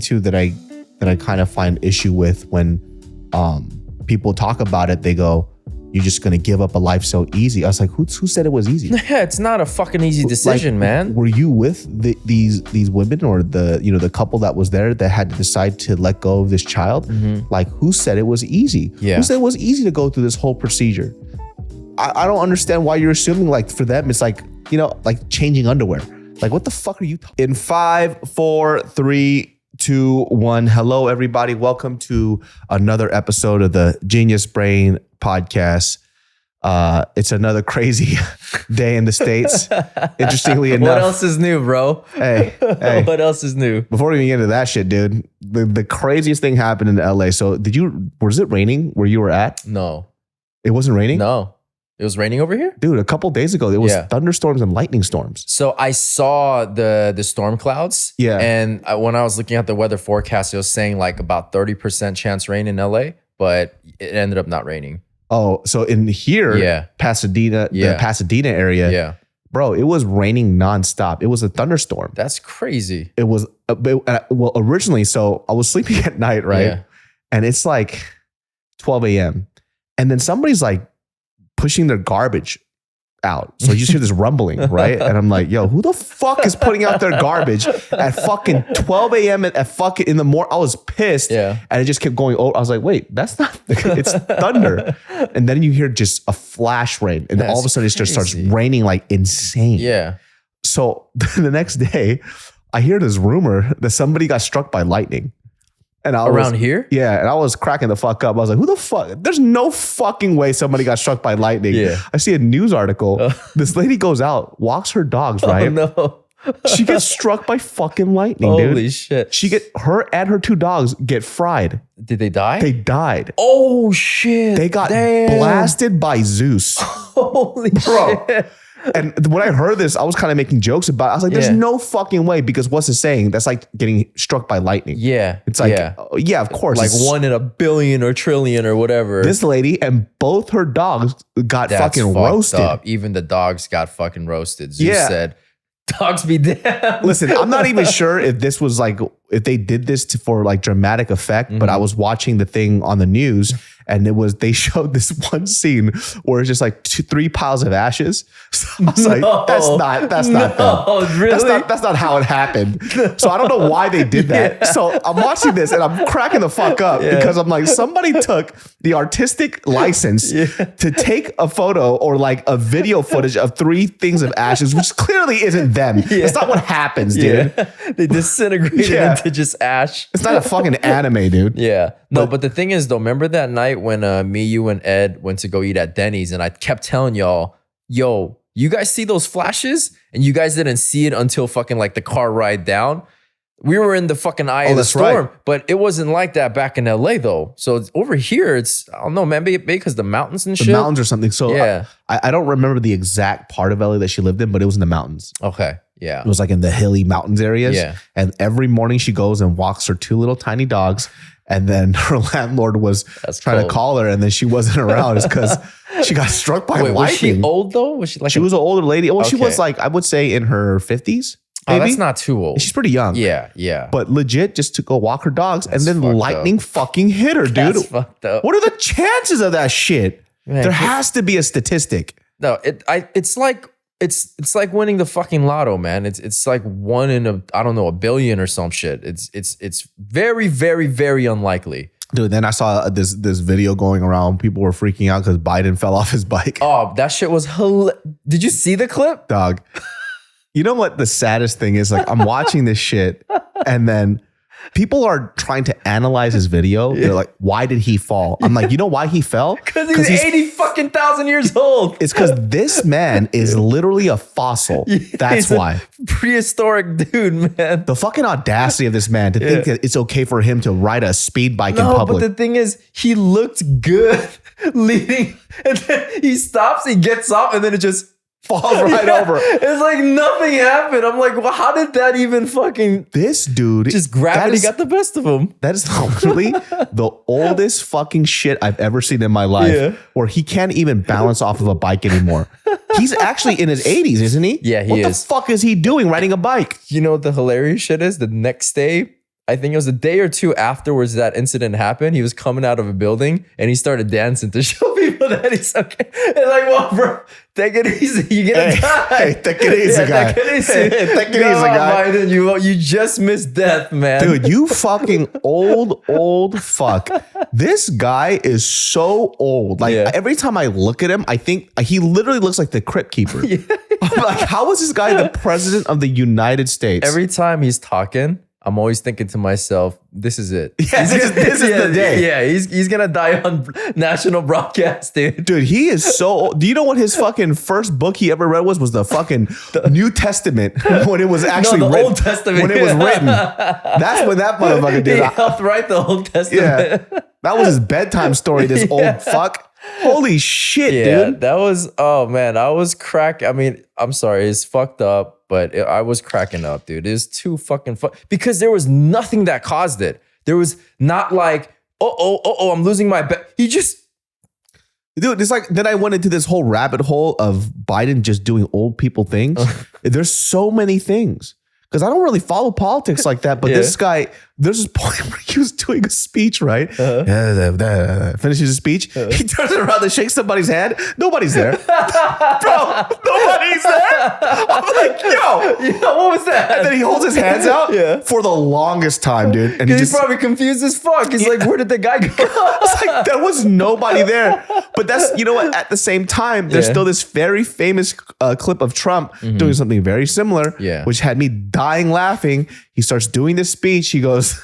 too that I kind of find issue with when people talk about it. They go, "You're just gonna give up a life so easy." I was like, who said it was easy? Yeah, it's not a fucking easy decision, man. Were you with these women or the couple that was there that had to decide to let go of this child? Like, who said it was easy? Yeah. Who said it was easy to go through this whole procedure? I don't understand why you're assuming like for them it's like, like changing underwear. Like, what the fuck are you talking? In 5, 4, 3, 2, 1. Hello, everybody. Welcome to another episode of the Genius Brain Podcast. It's another crazy day in the States. Interestingly enough. What else is new, bro? Hey. What else is new? Before we get into that shit, dude, the craziest thing happened in LA. So was it raining where you were at? No. It wasn't raining? No. It was raining over here? Dude, a couple days ago, there was thunderstorms and lightning storms. So I saw the storm clouds. Yeah. And when I was looking at the weather forecast, it was saying like about 30% chance rain in LA, but it ended up not raining. Oh, so in here, Pasadena, the Pasadena area, bro, it was raining nonstop. It was a thunderstorm. That's crazy. It was, well, originally, so I was sleeping at night, right? Yeah. And it's like 12 a.m. And then somebody's like pushing their garbage out. So you just hear this rumbling, right? And I'm like, yo, who the fuck is putting out their garbage at fucking 12 a.m. at fucking in the morning? I was pissed. Yeah. And it just kept going over. I was like, wait, that's not, it's thunder. And then you hear just a flash rain. And all of a sudden it just starts raining like insane. Yeah. So the next day, I hear this rumor that somebody got struck by lightning. And around here? Yeah. And I was cracking the fuck up. I was like, who the fuck? There's no fucking way somebody got struck by lightning. Yeah. I see a news article. This lady goes out, walks her dogs, right? Oh, no. She gets struck by fucking lightning, dude. Holy shit. Her and her 2 dogs get fried. Did they die? They died. Oh, shit. They got blasted by Zeus. Holy shit. And when I heard this, I was kind of making jokes about it. I was like, there's no fucking way, because what's it saying? That's like getting struck by lightning. Yeah. It's like, yeah, of course. Like 1 in a billion or trillion or whatever. This lady and both her dogs got fucking roasted. Up. Even the dogs got fucking roasted. Zeus said, dogs be damned. Listen, I'm not even sure if this was like, if they did this for like dramatic effect, but I was watching the thing on the news and they showed this one scene where it's just like 3 piles of ashes. So I was like, that's not them. Really? That's not how it happened. So I don't know why they did that. So I'm watching this and I'm cracking the fuck up because I'm like, somebody took the artistic license to take a photo or like a video footage of 3 things of ashes, which clearly isn't them. That's not what happens, dude. They disintegrated into just ash. It's not a fucking anime, dude. Yeah. No, but the thing is though, remember that night when me, you, and Ed went to go eat at Denny's and I kept telling y'all, yo, you guys see those flashes? And you guys didn't see it until fucking like the car ride down. We were in the fucking eye of the storm, but it wasn't like that back in LA though. So over here, it's, I don't know, man, maybe because the mountains and shit. The mountains or something. So I don't remember the exact part of LA that she lived in, but it was in the mountains. Okay. Yeah. It was like in the hilly mountains areas. Yeah. And every morning she goes and walks her 2 little tiny dogs. And then her landlord was trying to call her, and then she wasn't around. It's because she got struck by lightning. Was she old though? Was she like? She was an older lady. Well, she was like, I would say in her 50s. Maybe? Oh, that's not too old. She's pretty young. Yeah. But legit, just to go walk her dogs, and then lightning fucking hit her, dude. That's fucked up. What are the chances of that shit? Man, there has to be a statistic. No, it's like winning the fucking lotto, man. It's like 1 in a billion or some shit. It's very, very, very unlikely. Dude, then I saw this video going around. People were freaking out because Biden fell off his bike. Oh, that shit was hilarious. Did you see the clip? Dog. You know what the saddest thing is? Like, I'm watching this shit and then people are trying to analyze his video. They're like, why did he fall? I'm like, you know why he fell? Because he's 80,000 years old. It's because this man is literally a fossil. That's why. Prehistoric dude, man. The fucking audacity of this man to think that it's okay for him to ride a speed bike in public. But the thing is, he looked good leading, and then he stops, he gets up, and then it just falls right over. It's like nothing happened. I'm like, well, how did that even fucking... This dude... Just gravity got the best of him. That is literally the oldest fucking shit I've ever seen in my life, where he can't even balance off of a bike anymore. He's actually in his 80s, isn't he? Yeah, he is. What the fuck is he doing riding a bike? You know what the hilarious shit is? The next day, I think it was a day or two afterwards that incident happened. He was coming out of a building and he started dancing to show people that he's okay. And like, well, bro, take it easy. You're gonna die. Hey, take it easy, guy. Take it easy. Take it easy, guy. Biden, you just missed death, man. Dude, you fucking old fuck. This guy is so old. Like every time I look at him, I think he literally looks like the Crypt Keeper. I'm like, how is this guy the president of the United States? Every time he's talking, I'm always thinking to myself, this is it. Yeah, this is the day. Yeah, he's gonna die on national broadcast, dude. Dude, he is so old. Do you know what his fucking first book he ever read was the fucking New Testament when it was actually the written. Old Testament. When it was written. That's when that motherfucker did He it. helped write the Old Testament. Yeah. That was his bedtime story, this old fuck. Holy shit, dude. That was, oh man, I was crack. I mean, I'm sorry, it's fucked up, but I was cracking up, dude. It's too fucking because there was nothing that caused it. There was not like, I'm losing my bet. He just, dude, it's like, then I went into this whole rabbit hole of Biden just doing old people things. There's so many things. Because I don't really follow politics like that, but this guy, there's this point where he was doing a speech, right? Finishes his speech. He turns around and shakes somebody's hand. Nobody's there. Bro, nobody's there. I'm like, yo, what was that? And then he holds his hands out for the longest time, dude. And he's probably confused as fuck. He's like, where did the guy go? It's like, there was nobody there. But that's, you know what? At the same time, there's still this very famous clip of Trump doing something very similar, which had me dying laughing. He starts doing this speech. He goes,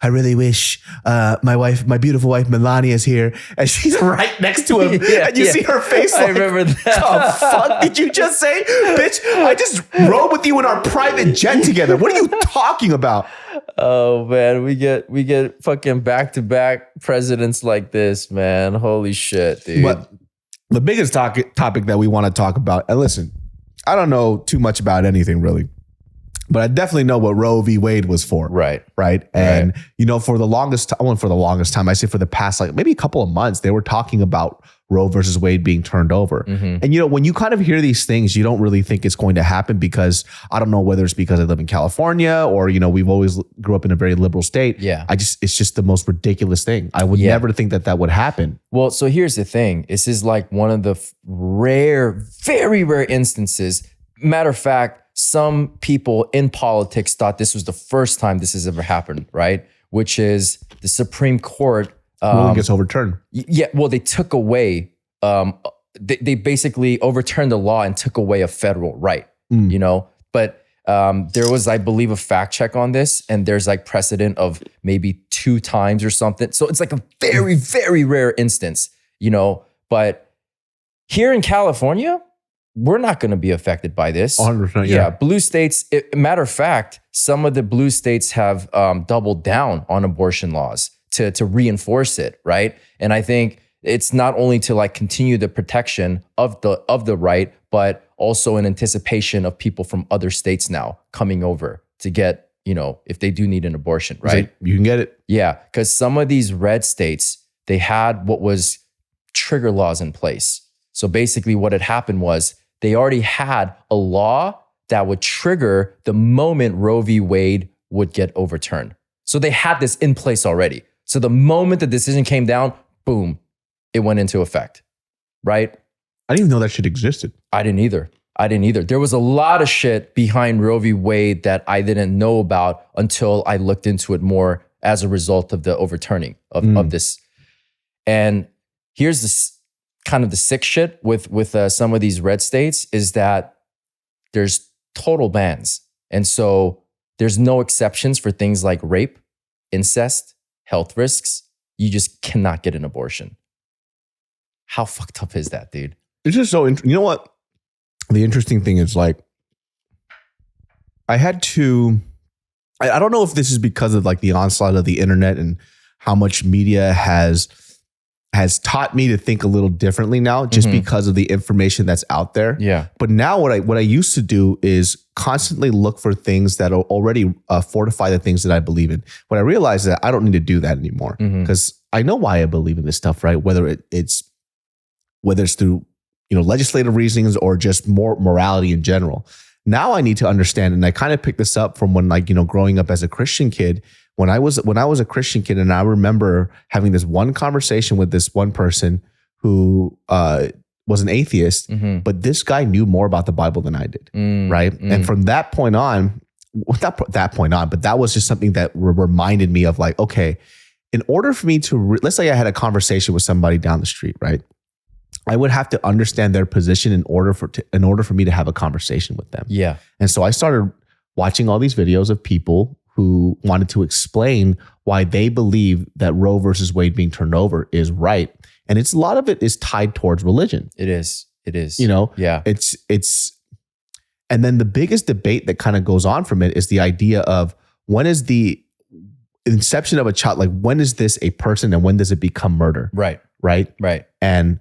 I really wish my beautiful wife Melania is here, and she's right next to him, and you see her face. I remember that. The fuck did you just say, bitch? I just rode with you in our private jet together. What are you talking about? Oh man, we get fucking back-to-back presidents like this, man. Holy shit, dude. But the biggest topic that we want to talk about, and listen, I don't know too much about anything really, but I definitely know what Roe v. Wade was for. Right. And, you know, for the longest time, I say for the past, like maybe a couple of months, they were talking about Roe versus Wade being turned over. And, you know, when you kind of hear these things, you don't really think it's going to happen because I don't know whether it's because I live in California or, you know, we've always grew up in a very liberal state. Yeah. It's just the most ridiculous thing. I would never think that would happen. Well, so here's the thing. This is like one of the very rare instances. Matter of fact, some people in politics thought this was the first time this has ever happened, right? Which is the Supreme Court. Ruling gets overturned. Yeah, well, they took away, they basically overturned the law and took away a federal right, you know? But there was, I believe, a fact check on this, and there's like precedent of maybe 2 times or something. So it's like a very rare instance, you know? But here in California, we're not going to be affected by this. 100%. Yeah. Blue states, matter of fact, some of the blue states have doubled down on abortion laws to reinforce it, right? And I think it's not only to like continue the protection of the right, but also in anticipation of people from other states now coming over to get, you know, if they do need an abortion, right? You can get it. Yeah, because some of these red states, they had what was trigger laws in place. So basically what had happened was they already had a law that would trigger the moment Roe v. Wade would get overturned. So they had this in place already. So the moment the decision came down, boom, it went into effect, right? I didn't even know that shit existed. I didn't either. There was a lot of shit behind Roe v. Wade that I didn't know about until I looked into it more as a result of the overturning of this. And here's this kind of the sick shit with some of these red states is that there's total bans. And so there's no exceptions for things like rape, incest, health risks. You just cannot get an abortion. How fucked up is that, dude? It's just so interesting. You know what? The interesting thing is like, I don't know if this is because of like the onslaught of the internet and how much media has taught me to think a little differently now just because of the information that's out there. Yeah. But now what I used to do is constantly look for things that already fortify the things that I believe in. What I realized is that I don't need to do that anymore because I know why I believe in this stuff, right? Whether it's through, you know, legislative reasons or just more morality in general. Now I need to understand, and I kind of picked this up from when, like, growing up as a Christian kid. When I was a Christian kid, and I remember having this one conversation with this one person who was an atheist, but this guy knew more about the Bible than I did, right? And from that point on, not that point on, but that was just something that reminded me of, like, okay, in order for me to, let's say I had a conversation with somebody down the street, right? I would have to understand their position in order for me to have a conversation with them. Yeah. And so I started watching all these videos of people who wanted to explain why they believe that Roe versus Wade being turned over is right. And a lot of it is tied towards religion. It is. Yeah. It's, and then the biggest debate that kind of goes on from it is the idea of, when is the inception of a child, like, when is this a person and when does it become murder? Right. And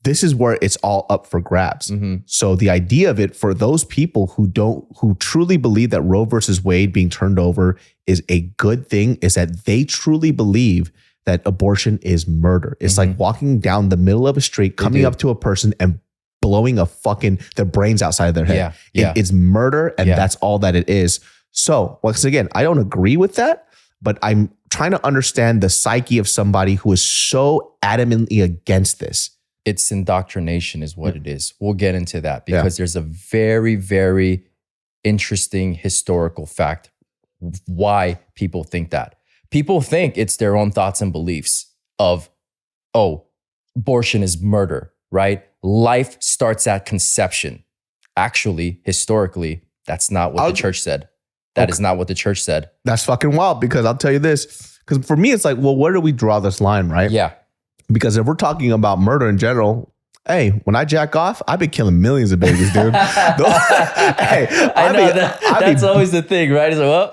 this is where it's all up for grabs. So the idea of it, for those people who truly believe that Roe versus Wade being turned over is a good thing, is that they truly believe that abortion is murder. It's like walking down the middle of a street, coming up to a person and blowing their brains outside of their head. It's murder, and that's all that it is. So once again, I don't agree with that, but I'm trying to understand the psyche of somebody who is so adamantly against this. It's indoctrination is what it is. We'll get into that because there's a very, very interesting historical fact why people think that. People think it's their own thoughts and beliefs of, abortion is murder, right? Life starts at conception. Actually, historically, that's not what the church said. That is not what the church said. That's fucking wild, because I'll tell you this. Because for me, it's like, well, where do we draw this line, right? Yeah. Because if we're talking about murder in general, hey, when I jack off, I've been killing millions of babies, dude. That's always the thing, right? So,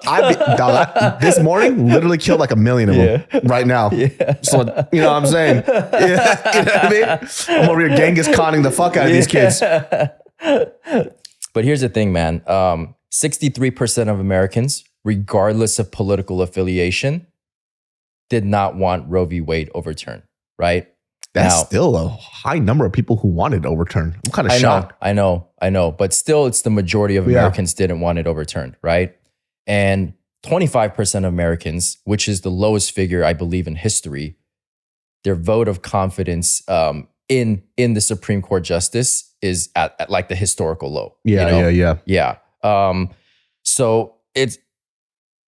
this morning, literally killed like 1 million of them right now. Yeah. So, you know what I'm saying? Yeah. You know what I mean? I'm over here Genghis Khanning the fuck out of these kids. But here's the thing, man. 63% of Americans, regardless of political affiliation, did not want Roe v. Wade overturned. Right? That's still a high number of people who wanted overturned. I'm kind of shocked. I know. But still, it's the majority of Americans didn't want it overturned, right? And 25% of Americans, which is the lowest figure, I believe, in history, their vote of confidence in the Supreme Court justice is at like the historical low. Yeah. So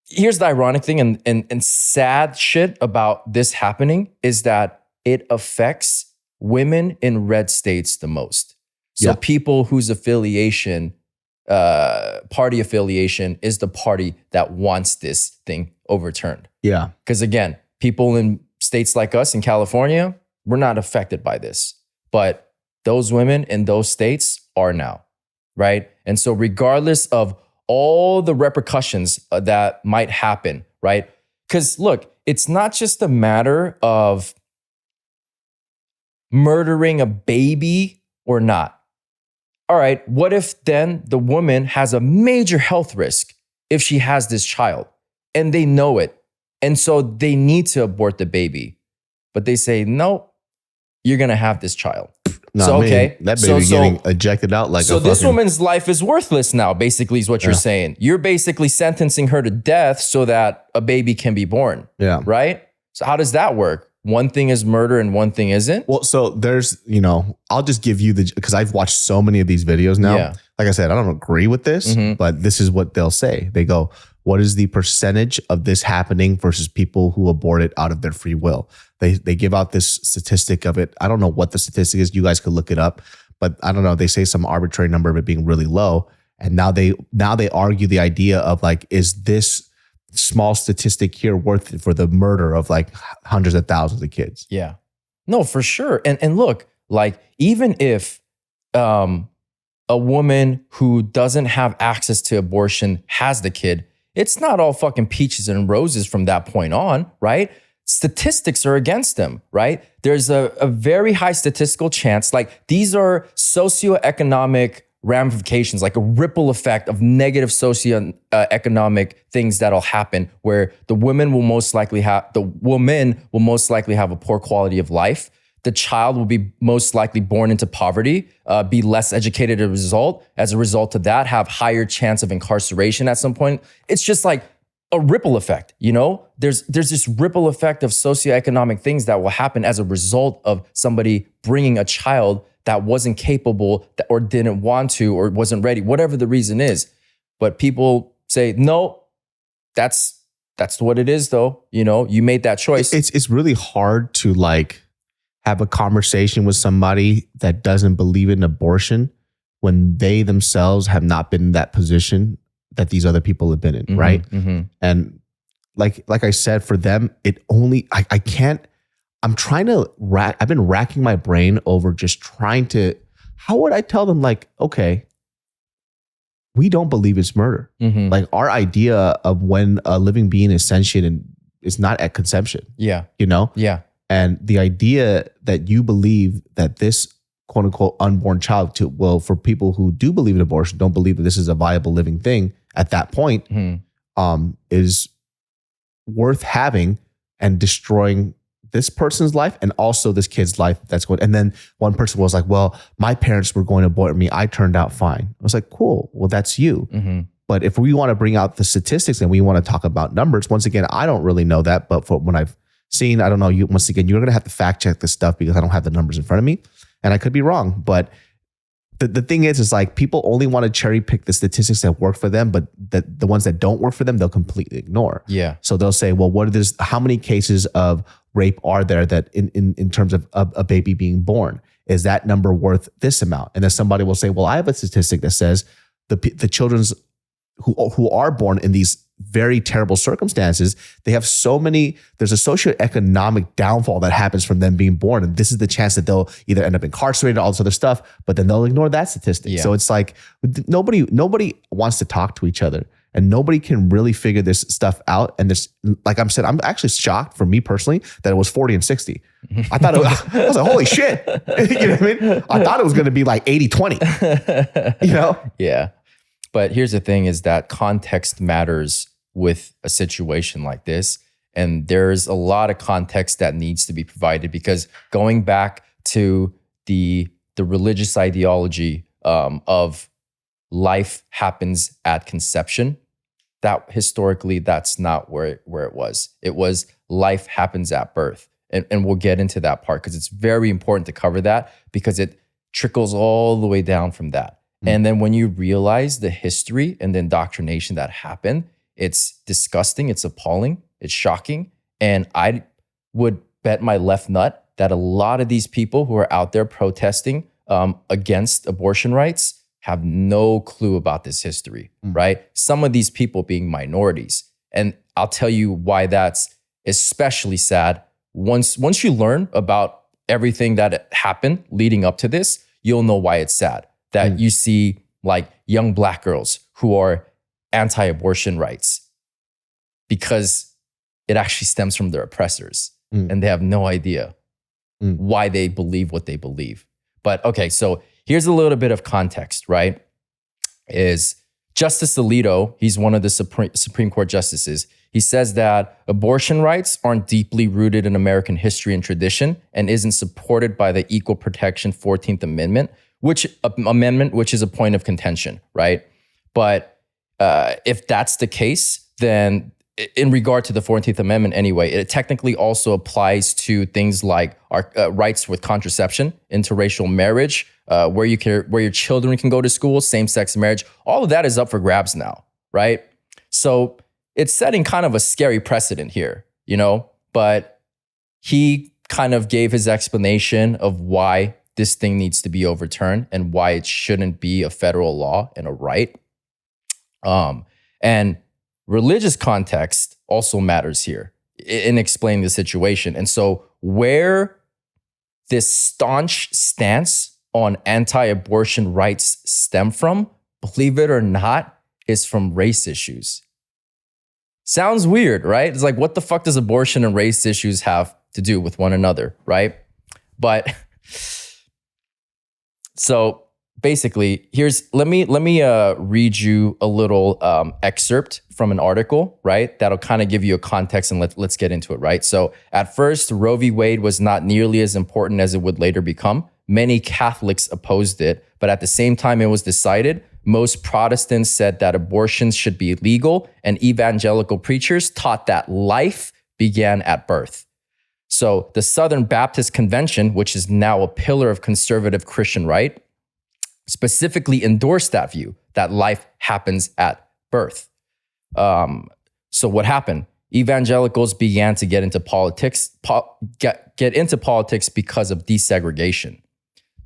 here's the ironic thing and sad shit about this happening is that it affects women in red states the most. So people whose affiliation, party affiliation, is the party that wants this thing overturned. Yeah. Because again, people in states like us in California, we're not affected by this. But those women in those states are now, right? And so regardless of all the repercussions that might happen, right? Because look, it's not just a matter of murdering a baby or not. All right, what if then the woman has a major health risk if she has this child and they know it, and so they need to abort the baby, but they say, no, you're gonna have this child. That baby getting ejected out like this woman's life is worthless now, basically, is what you're saying. You're basically sentencing her to death so that a baby can be born. Yeah. Right? So how does that work? One thing is murder and one thing isn't? Well, so there's, I'll just give you because I've watched so many of these videos now. Yeah. Like I said, I don't agree with this, but this is what they'll say. They go, what is the percentage of this happening versus people who abort it out of their free will? They give out this statistic of it. I don't know what the statistic is. You guys could look it up, but I don't know. They say some arbitrary number of it being really low. And now they argue the idea of like, is this small statistic here worth it for the murder of like hundreds of thousands of kids? Yeah, no, for sure. And look, like even if a woman who doesn't have access to abortion has the kid, it's not all fucking peaches and roses from that point on, right? Statistics are against them, right? There's a very high statistical chance. Like these are socioeconomic ramifications, like a ripple effect of negative socioeconomic things that'll happen where the women will most likely have a poor quality of life. the child will be most likely born into poverty, be less educated as a result of that, have higher chance of incarceration at some point. It's just like a ripple effect, you know? There's this ripple effect of socioeconomic things that will happen as a result of somebody bringing a child that wasn't capable or didn't want to or wasn't ready, whatever the reason is. But people say, no, that's what it is though. You know, you made that choice. It's really hard to like have a conversation with somebody that doesn't believe in abortion when they themselves have not been in that position that these other people have been in, right? And like I said, for them, it only, I can't, I'm trying to I've been racking my brain over just trying to, how would I tell them like, okay, we don't believe it's murder. Like our idea of when a living being is sentient and is not at conception. Yeah. You know? Yeah. And the idea that you believe that this quote unquote unborn child for people who do believe in abortion, don't believe that this is a viable living thing at that point, is worth having and destroying this person's life and also this kid's life that's going. And then one person was like, well, my parents were going to abort me. I turned out fine. I was like, cool. Well, that's you. But if we want to bring out the statistics and we want to talk about numbers, once again, I don't really know that. But for when I've seen, I don't know, once again, you're going to have to fact check this stuff because I don't have the numbers in front of me and I could be wrong. But the thing is like people only want to cherry pick the statistics that work for them, but the ones that don't work for them, they'll completely ignore. Yeah. So they'll say, well, how many cases of rape are there that in terms of a baby being born? Is that number worth this amount? And then somebody will say, well, I have a statistic that says the children's who are born in these very terrible circumstances, there's a socioeconomic downfall that happens from them being born. And this is the chance that they'll either end up incarcerated, all this other stuff, but then they'll ignore that statistic. Yeah. So it's like, nobody wants to talk to each other and nobody can really figure this stuff out. And this, like I'm saying, I'm actually shocked for me personally that it was 40 and 60. I thought I was like, holy shit. You know what I mean? I thought it was going to be like 80-20, you know? Yeah. But here's the thing is that context matters with a situation like this. And there's a lot of context that needs to be provided because going back to the religious ideology of life happens at conception, that historically, that's not where it was. It was life happens at birth. And we'll get into that part because it's very important to cover that because it trickles all the way down from that. And then when you realize the history and the indoctrination that happened, it's disgusting, it's appalling, it's shocking. And I would bet my left nut that a lot of these people who are out there protesting against abortion rights have no clue about this history, right? Some of these people being minorities. And I'll tell you why that's especially sad. Once you learn about everything that happened leading up to this, you'll know why it's sad. That you see like young Black girls who are anti-abortion rights because it actually stems from their oppressors and they have no idea why they believe what they believe. But okay, so here's a little bit of context, right? Is Justice Alito, he's one of the Supreme Court justices. He says that abortion rights aren't deeply rooted in American history and tradition and isn't supported by the Equal Protection 14th Amendment, which is a point of contention, right? But if that's the case, then in regard to the 14th Amendment anyway, it technically also applies to things like our rights with contraception, interracial marriage, where your children can go to school, same-sex marriage. All of that is up for grabs now, right? So it's setting kind of a scary precedent here, you know? But he kind of gave his explanation of why this thing needs to be overturned and why it shouldn't be a federal law and a right. And religious context also matters here in explaining the situation. And so where this staunch stance on anti-abortion rights stem from, believe it or not, is from race issues. Sounds weird, right? It's like, what the fuck does abortion and race issues have to do with one another, right? But so basically, let me read you a little excerpt from an article, right? That'll kind of give you a context, and let's get into it, right? So at first, Roe v. Wade was not nearly as important as it would later become. Many Catholics opposed it, but at the same time it was decided, most Protestants said that abortions should be legal, and evangelical preachers taught that life began at birth. So the Southern Baptist Convention, which is now a pillar of conservative Christian right, specifically endorsed that view, that life happens at birth. So what happened? Evangelicals began to get into politics, get into politics because of desegregation.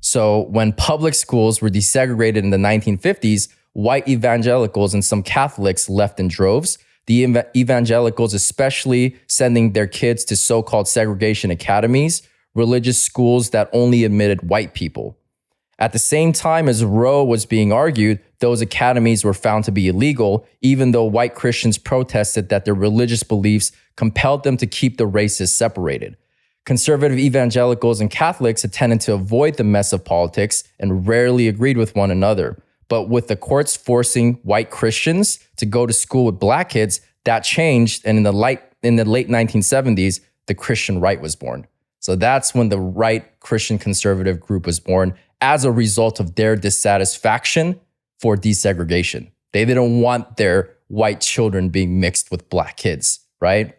So when public schools were desegregated in the 1950s, white evangelicals and some Catholics left in droves. The evangelicals, especially sending their kids to so-called segregation academies, religious schools that only admitted white people. At the same time as Roe was being argued, those academies were found to be illegal, even though white Christians protested that their religious beliefs compelled them to keep the races separated. Conservative evangelicals and Catholics tended to avoid the mess of politics and rarely agreed with one another. But with the courts forcing white Christians to go to school with black kids, that changed, and in the late 1970s, the Christian right was born. So that's when the right Christian conservative group was born as a result of their dissatisfaction for desegregation. They didn't want their white children being mixed with black kids, right?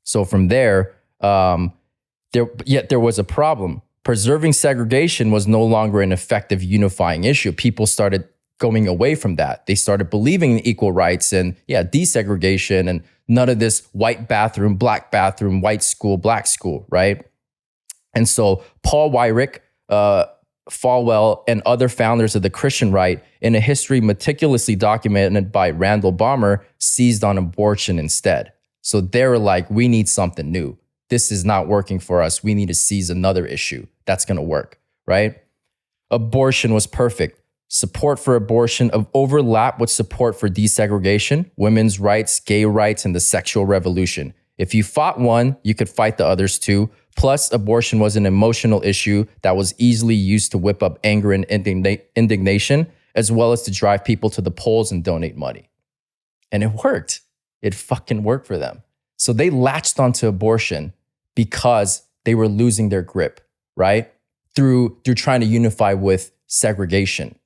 So from there, there was a problem. Preserving segregation was no longer an effective unifying issue. People started going away from that. They started believing in equal rights and desegregation and none of this white bathroom, white school, black school, right? And so Paul Weyrich, Falwell, and other founders of the Christian right, in a history meticulously documented by Randall Balmer, seized on abortion instead. So they were like, we need something new. This is not working for us. We need to seize another issue that's going to work, right? Abortion was perfect. Support for abortion overlapped with support for desegregation, women's rights, gay rights, and the sexual revolution. If you fought one, you could fight the others too. Plus, abortion was an emotional issue that was easily used to whip up anger and indignation, as well as to drive people to the polls and donate money. And it worked. It fucking worked for them. So they latched onto abortion because they were losing their grip, right? Through trying to unify with segregation.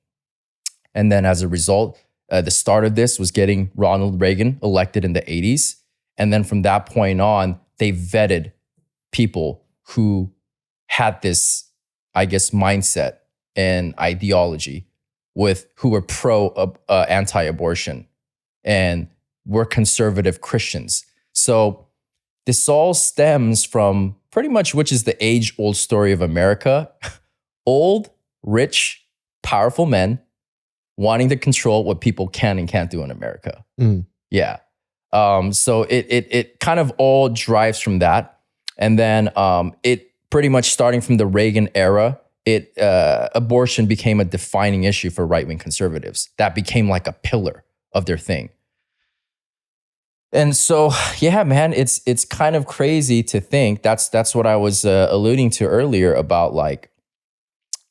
And then as a result, the start of this was getting Ronald Reagan elected in the 80s. And then from that point on, they vetted people who had this, I guess, mindset and ideology who were anti-abortion and were conservative Christians. So this all stems from pretty much, which is the age-old story of America. Old, rich, powerful men wanting to control what people can and can't do in America. Yeah. So it kind of all drives from that. And then it pretty much starting from the Reagan era, abortion became a defining issue for right-wing conservatives. That became like a pillar of their thing. And so, yeah, man, it's kind of crazy to think that's what I was alluding to earlier about like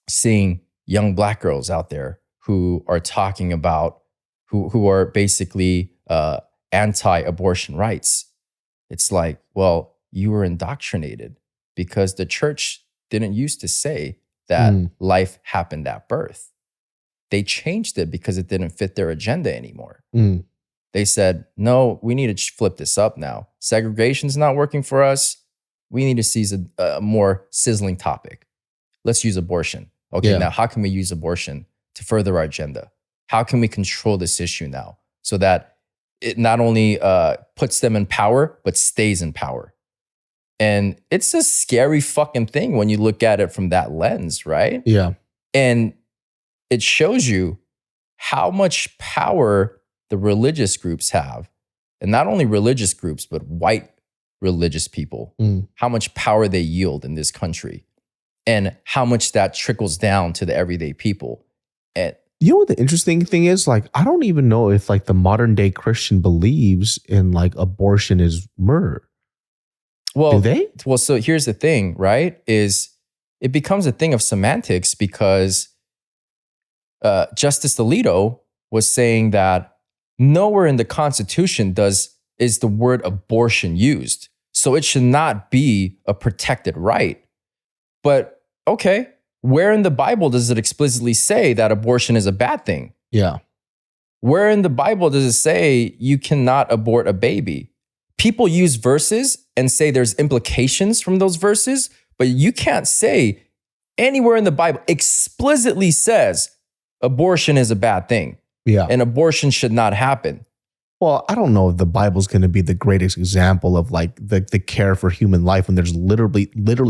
seeing young black girls out there who are talking about who are basically anti-abortion rights. It's like, well, you were indoctrinated because the church didn't used to say that life happened at birth. They changed it because it didn't fit their agenda anymore. They said, no, we need to flip this up now. Segregation's not working for us. We need to seize a more sizzling topic. Let's use abortion. Okay, now how can we use abortion to further our agenda? How can we control this issue now so that it not only puts them in power, but stays in power? And it's a scary fucking thing when you look at it from that lens, right? Yeah. And it shows you how much power the religious groups have. And not only religious groups, but white religious people, how much power they yield in this country and how much that trickles down to the everyday people. And you know what the interesting thing is? Like, I don't even know if like the modern day Christian believes in like abortion is murder. Well, do they? Well, so here's the thing, right? Is it becomes a thing of semantics because Justice Alito was saying that nowhere in the Constitution is the word abortion used. So it should not be a protected right. But okay, where in the Bible does it explicitly say that abortion is a bad thing? Yeah. Where in the Bible does it say you cannot abort a baby? People use verses and say there's implications from those verses, but you can't say anywhere in the Bible explicitly says abortion is a bad thing. Yeah. And abortion should not happen. Well, I don't know if the Bible's going to be the greatest example of like the care for human life when there's literally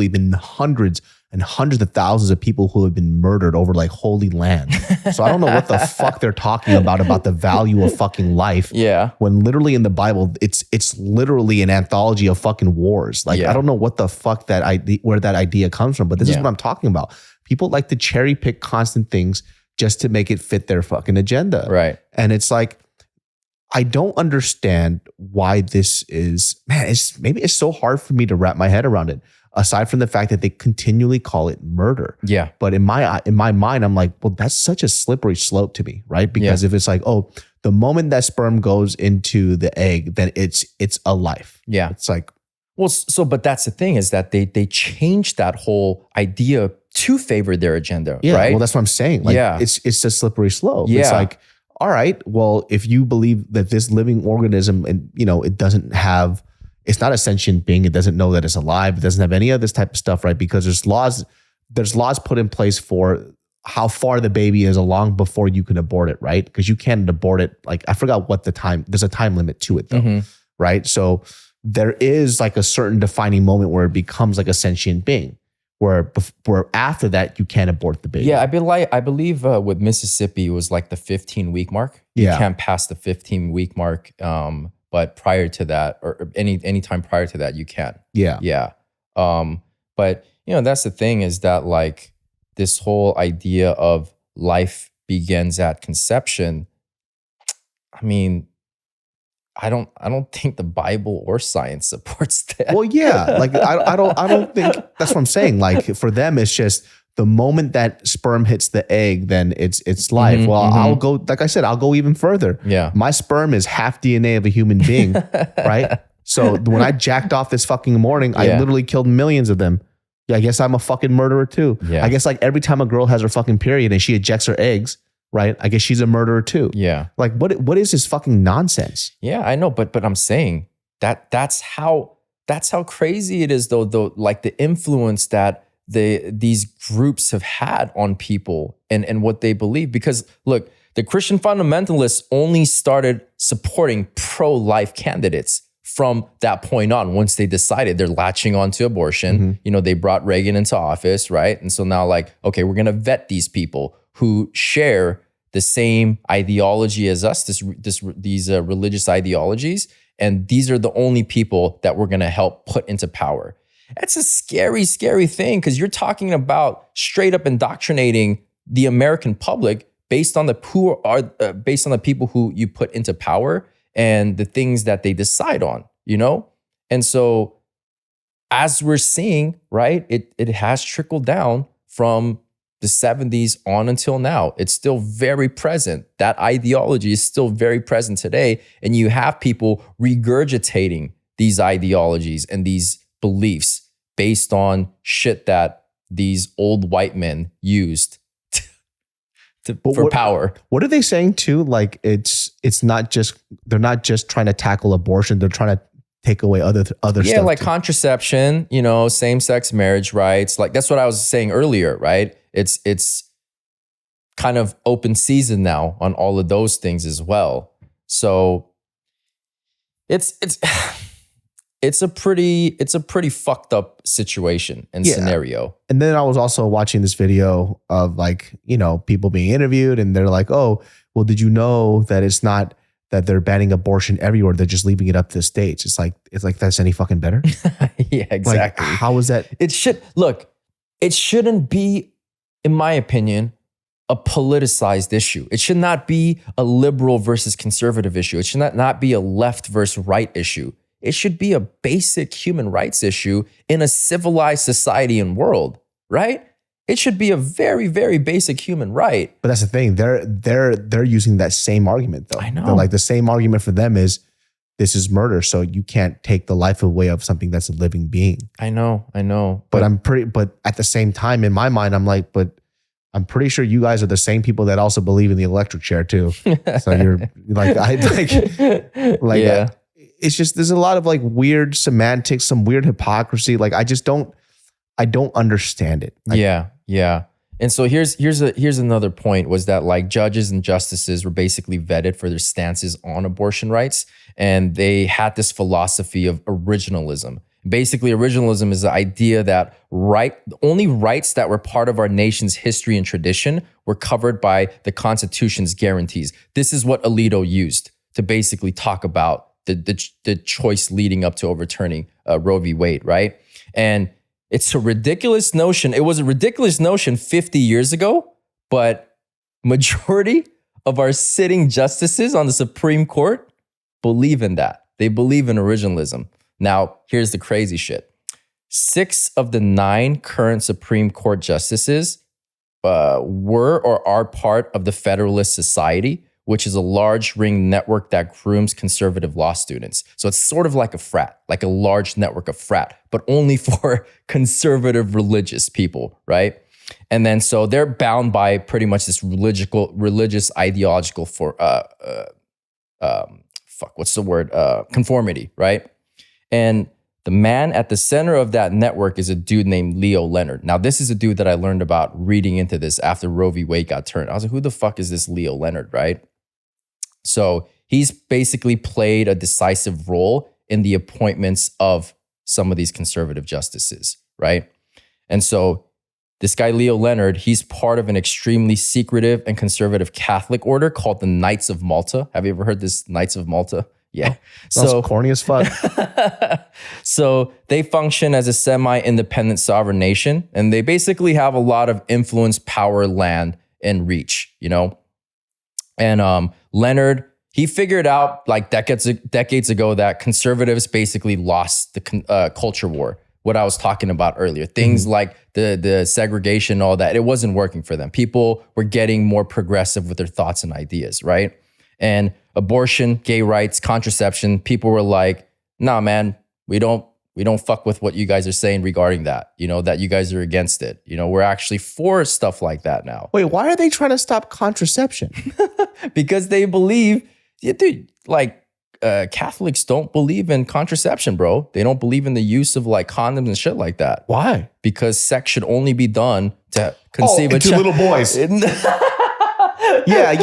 been hundreds and hundreds of thousands of people who have been murdered over like holy land. So I don't know what the fuck they're talking about the value of fucking life. Yeah. When literally in the Bible, it's literally an anthology of fucking wars. Like, I don't know what the fuck where that idea comes from, but this is what I'm talking about. People like to cherry pick constant things just to make it fit their fucking agenda. Right. And it's like, I don't understand why this is, man, maybe it's so hard for me to wrap my head around it, aside from the fact that they continually call it murder. Yeah. But in my mind, I'm like, well, that's such a slippery slope to me, right? Because if it's like, oh, the moment that sperm goes into the egg, then it's a life. Yeah. It's like, well, but that's the thing is that they changed that whole idea to favor their agenda, yeah, right? well, that's what I'm saying. Like, it's a slippery slope. Yeah. It's like, all right, well, if you believe that this living organism and, it's not a sentient being, it doesn't know that it's alive, it doesn't have any of this type of stuff, right? Because there's laws put in place for how far the baby is along before you can abort it, right? Because you can't abort it, like, I forgot what the time, there's a time limit to it though, right? So there is like a certain defining moment where it becomes like a sentient being. Where after that you can't abort the baby. Yeah, I believe with Mississippi it was like the 15-week mark. You can't pass the 15-week mark, but prior to that, or any time prior to that, you can. Yeah, yeah. But that's the thing is that like this whole idea of life begins at conception. I mean, I don't think the Bible or science supports that. Well, yeah, like I don't think that's what I'm saying. Like for them, it's just the moment that sperm hits the egg, then it's life. I'll go, like I said, I'll go even further. Yeah, my sperm is half DNA of a human being, right? So when I jacked off this fucking morning, I literally killed millions of them. Yeah, I guess I'm a fucking murderer too. Yeah, I guess like every time a girl has her fucking period and she ejects her eggs, right? I guess she's a murderer too. Yeah. Like what is this fucking nonsense? Yeah, I know, but I'm saying that's how crazy it is though, like the influence that these groups have had on people and what they believe. Because look, the Christian fundamentalists only started supporting pro-life candidates from that point on. Once they decided they're latching onto abortion, they brought Reagan into office, right? And so now like, okay, we're going to vet these people who share the same ideology as us, these religious ideologies, and these are the only people that we're going to help put into power. That's a scary, scary thing because you're talking about straight up indoctrinating the American public based on the people who you put into power and the things that they decide on, And so, as we're seeing, right, it has trickled down from the 70s on until now. It's still very present. That ideology is still very present today. And you have people regurgitating these ideologies and these beliefs based on shit that these old white men used for power. What are they saying too? Like it's not just, they're not just trying to tackle abortion. They're trying to take away other stuff. Yeah, like contraception, same-sex marriage rights. Like that's what I was saying earlier, right? It's kind of open season now on all of those things as well. So it's a pretty fucked up situation and scenario. And then I was also watching this video of like, people being interviewed and they're like, oh, well, did you know that it's not that they're banning abortion everywhere? They're just leaving it up to the states. It's like that's any fucking better. Yeah, exactly. Like, how is that? It shouldn't be, in my opinion, a politicized issue. It should not be a liberal versus conservative issue. It should not be a left versus right issue. It should be a basic human rights issue in a civilized society and world, right? It should be a very, very basic human right. But that's the thing. They're using that same argument though. I know. They're like the same argument for them is this is murder, so you can't take the life away of something that's a living being. I know. But at the same time, in my mind, I'm like, but I'm pretty sure you guys are the same people that also believe in the electric chair too. So you're like, yeah. It's just, there's a lot of like weird semantics, some weird hypocrisy. Like I don't understand it. Yeah. And so here's another point was that like judges and justices were basically vetted for their stances on abortion rights. And they had this philosophy of originalism. Basically, originalism is the idea that only rights that were part of our nation's history and tradition were covered by the Constitution's guarantees. This is what Alito used to basically talk about the choice leading up to overturning Roe v. Wade, right? And it's a ridiculous notion. It was a ridiculous notion 50 years ago, but majority of our sitting justices on the Supreme Court believe in that. They believe in originalism. Now, here's the crazy shit. 6 of the 9 current Supreme Court justices were or are part of the Federalist Society, which is a large ring network that grooms conservative law students. So it's sort of like a frat, like a large network of frat, but only for conservative religious people, right? And then so they're bound by pretty much this religious ideological conformity, right? And the man at the center of that network is a dude named Leo Leonard. Now, this is a dude that I learned about reading into this after Roe v. Wade got turned. I was like, who the fuck is this Leo Leonard, right? So he's basically played a decisive role in the appointments of some of these conservative justices, right? And so this guy, Leo Leonard, he's part of an extremely secretive and conservative Catholic order called the Knights of Malta. Have you ever heard this Knights of Malta? Yeah. Sounds corny as fuck. So they function as a semi-independent sovereign nation, and they basically have a lot of influence, power, land, and reach, you know? And Leonard, he figured out like decades ago that conservatives basically lost the culture war. What I was talking about earlier, things like the segregation, all that, it wasn't working for them. People were getting more progressive with their thoughts and ideas, right? And abortion, gay rights, contraception, people were like, nah, man, we don't fuck with what you guys are saying regarding that, you know, that you guys are against it. You know, we're actually for stuff like that now. Wait, why are they trying to stop contraception? Because they believe, dude, like Catholics don't believe in contraception, bro. They don't believe in the use of like condoms and shit like that. Why? Because sex should only be done to conceive a child. Little boys. Yeah.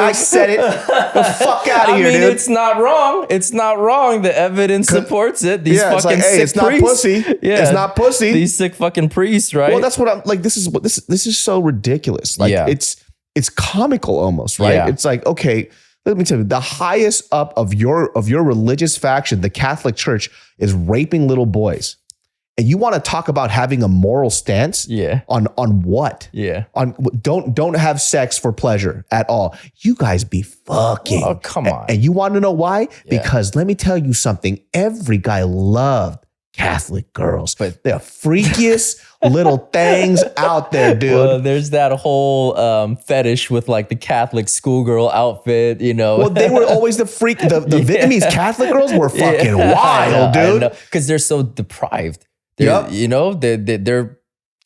I said it. The fuck out of here, dude. It's not wrong. It's not wrong. The evidence supports it. These fucking sick it's not priests. Pussy. Yeah, it's not pussy. These sick fucking priests, right? Well, that's what I'm like. This is so ridiculous. Like it's comical almost, right? Yeah. It's like, okay, let me tell you, the highest up of your religious faction, the Catholic Church, is raping little boys. And you want to talk about having a moral stance? Yeah. On what? Yeah. On don't have sex for pleasure at all. You guys be fucking. Oh, come on. And you want to know why? Yeah. Because let me tell you something. Every guy loved Catholic girls. But they're freakiest little things out there, dude. Well, there's that whole fetish with like the Catholic schoolgirl outfit, you know. Well, they were always the freak. The Vietnamese Catholic girls were fucking wild, dude. Because they're so deprived. You know, they're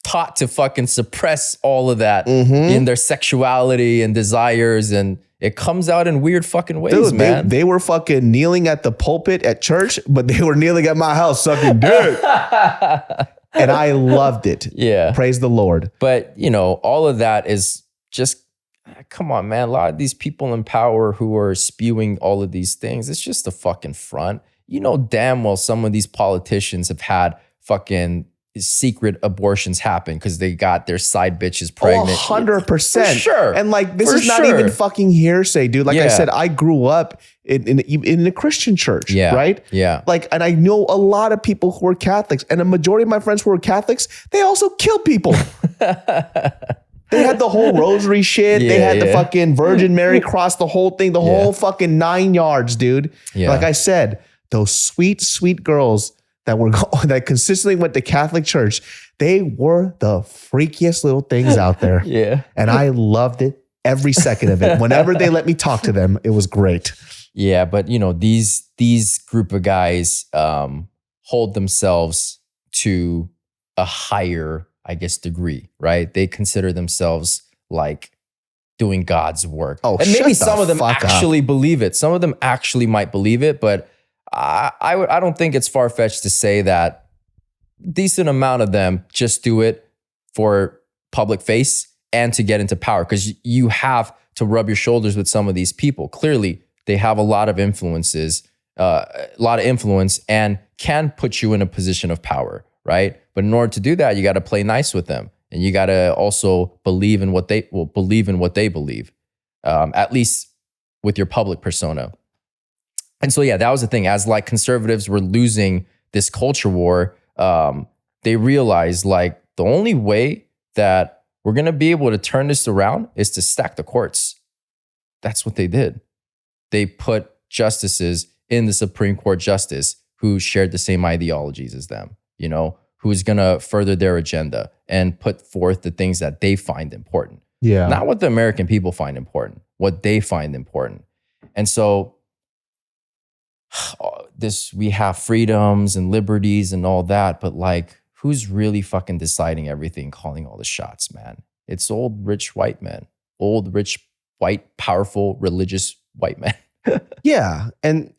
taught to fucking suppress all of that in their sexuality and desires, and it comes out in weird fucking ways, dude, man. They were fucking kneeling at the pulpit at church, but they were kneeling at my house sucking dick. And I loved it. Yeah. Praise the Lord. But, you know, all of that is just, come on, man. A lot of these people in power who are spewing all of these things, it's just a fucking front. You know damn well some of these politicians have had fucking secret abortions happen because they got their side bitches pregnant. 100%. For sure. And like, this is not even fucking hearsay, dude. Like I said, I grew up in a Christian church, right? Yeah. Like, and I know a lot of people who are Catholics, and a majority of my friends who are Catholics, they also kill people. They had the whole rosary shit. They had the fucking Virgin Mary cross, the whole thing, the whole fucking 9 yards, dude. Yeah. Like I said, those sweet, sweet girls that consistently went to Catholic church, they were the freakiest little things out there. Yeah. And I loved it every second of it. Whenever they let me talk to them, it was great. Yeah, but these group of guys hold themselves to a higher, I guess, degree, right? They consider themselves like doing God's work. Oh, and maybe some of them fuck actually believe it. Some of them actually might believe it, but I don't think it's far-fetched to say that decent amount of them just do it for public face and to get into power, because you have to rub your shoulders with some of these people. Clearly, they have a lot of influence and can put you in a position of power, right? But in order to do that, you got to play nice with them, and you got to also believe in what they believe, at least with your public persona. And so, yeah, that was the thing. As like conservatives were losing this culture war, they realized like the only way that we're going to be able to turn this around is to stack the courts. That's what they did. They put justices in the Supreme Court justice who shared the same ideologies as them, who's going to further their agenda and put forth the things that they find important. Yeah. Not what the American people find important, what they find important. And so we have freedoms and liberties and all that, but like, who's really fucking deciding everything, calling all the shots, man? It's old, rich, white men. Old, rich, white, powerful, religious white men. Yeah. And,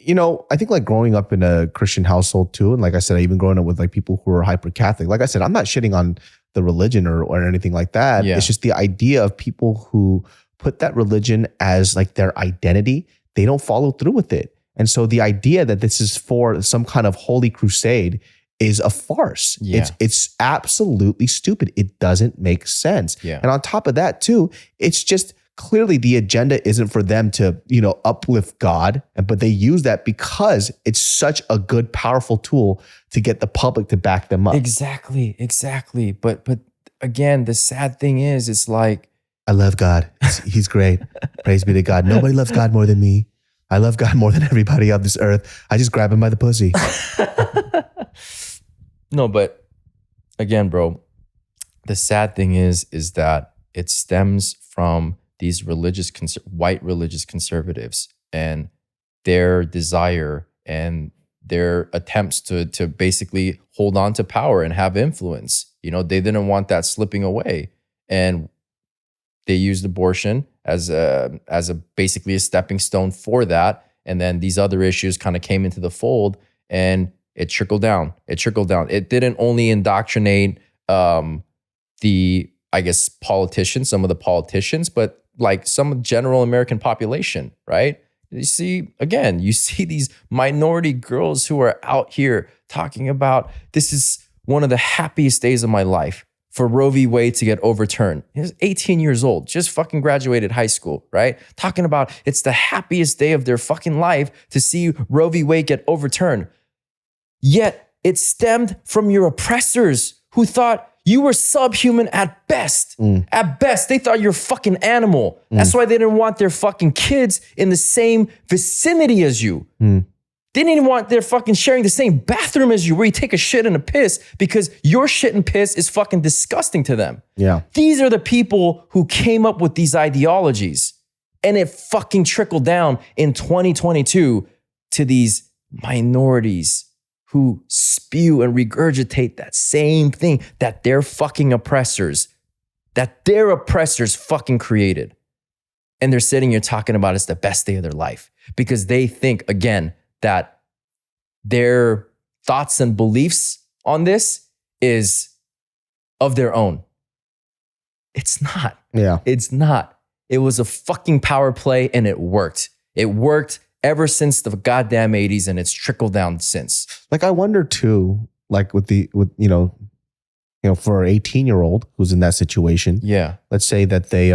I think like growing up in a Christian household too, and like I said, even growing up with like people who are hyper Catholic, like I said, I'm not shitting on the religion or anything like that. Yeah. It's just the idea of people who put that religion as like their identity, they don't follow through with it. And so the idea that this is for some kind of holy crusade is a farce. Yeah. It's absolutely stupid. It doesn't make sense. Yeah. And on top of that too, it's just clearly the agenda isn't for them to, uplift God, but they use that because it's such a good, powerful tool to get the public to back them up. Exactly. But again, the sad thing is, it's like, I love God. He's great. Praise be to God. Nobody loves God more than me. I love God more than everybody on this earth. I just grab him by the pussy. No, but again, bro, the sad thing is that it stems from these white religious conservatives and their desire and their attempts to basically hold on to power and have influence. They didn't want that slipping away, and they used abortion as basically a stepping stone for that. And then these other issues kind of came into the fold, and it trickled down. It didn't only indoctrinate the, I guess, politicians, some of the politicians, but like some general American population, right? You see these minority girls who are out here talking about, this is one of the happiest days of my life for Roe v. Wade to get overturned. He was 18 years old, just fucking graduated high school, right? Talking about it's the happiest day of their fucking life to see Roe v. Wade get overturned. Yet it stemmed from your oppressors who thought you were subhuman at best. At best, they thought you're a fucking animal. That's why they didn't want their fucking kids in the same vicinity as you. They didn't even want their fucking sharing the same bathroom as you, where you take a shit and a piss, because your shit and piss is fucking disgusting to them. Yeah. These are the people who came up with these ideologies, and it fucking trickled down in 2022 to these minorities who spew and regurgitate that same thing that their oppressors fucking created. And they're sitting here talking about it's the best day of their life because they think, again, that their thoughts and beliefs on this is of their own. It's not. Yeah. It's not. It was a fucking power play, and it worked. It worked ever since the goddamn 80s, and it's trickled down since. Like, I wonder too, like for an 18-year-old who's in that situation. Yeah. Let's say that they,